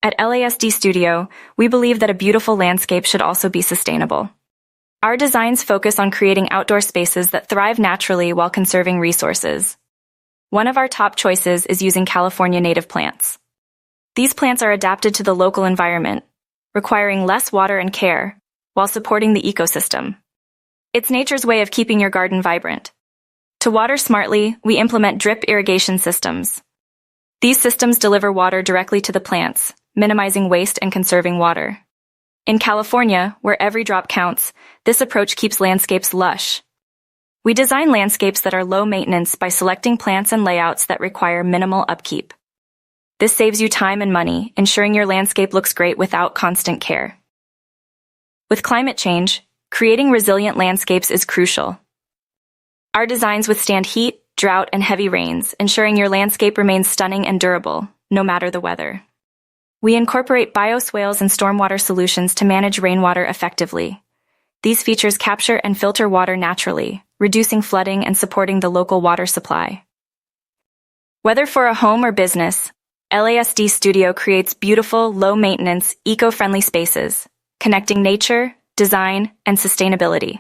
At LASD Studio, we believe that a beautiful landscape should also be sustainable. Our designs focus on creating outdoor spaces that thrive naturally while conserving resources. One of our top choices is using California native plants. These plants are adapted to the local environment, requiring less water and care, while supporting the ecosystem. It's nature's way of keeping your garden vibrant. To water smartly, we implement drip irrigation systems. These systems deliver water directly to the plants, minimizing waste and conserving water. In California, where every drop counts, this approach keeps landscapes lush. We design landscapes that are low maintenance by selecting plants and layouts that require minimal upkeep. This saves you time and money, ensuring your landscape looks great without constant care. With climate change, creating resilient landscapes is crucial. Our designs withstand heat, drought, and heavy rains, ensuring your landscape remains stunning and durable, no matter the weather. We incorporate bioswales and stormwater solutions to manage rainwater effectively. These features capture and filter water naturally, reducing flooding and supporting the local water supply. Whether for a home or business, LASD Studio creates beautiful, low-maintenance, eco-friendly spaces, connecting nature, design, and sustainability.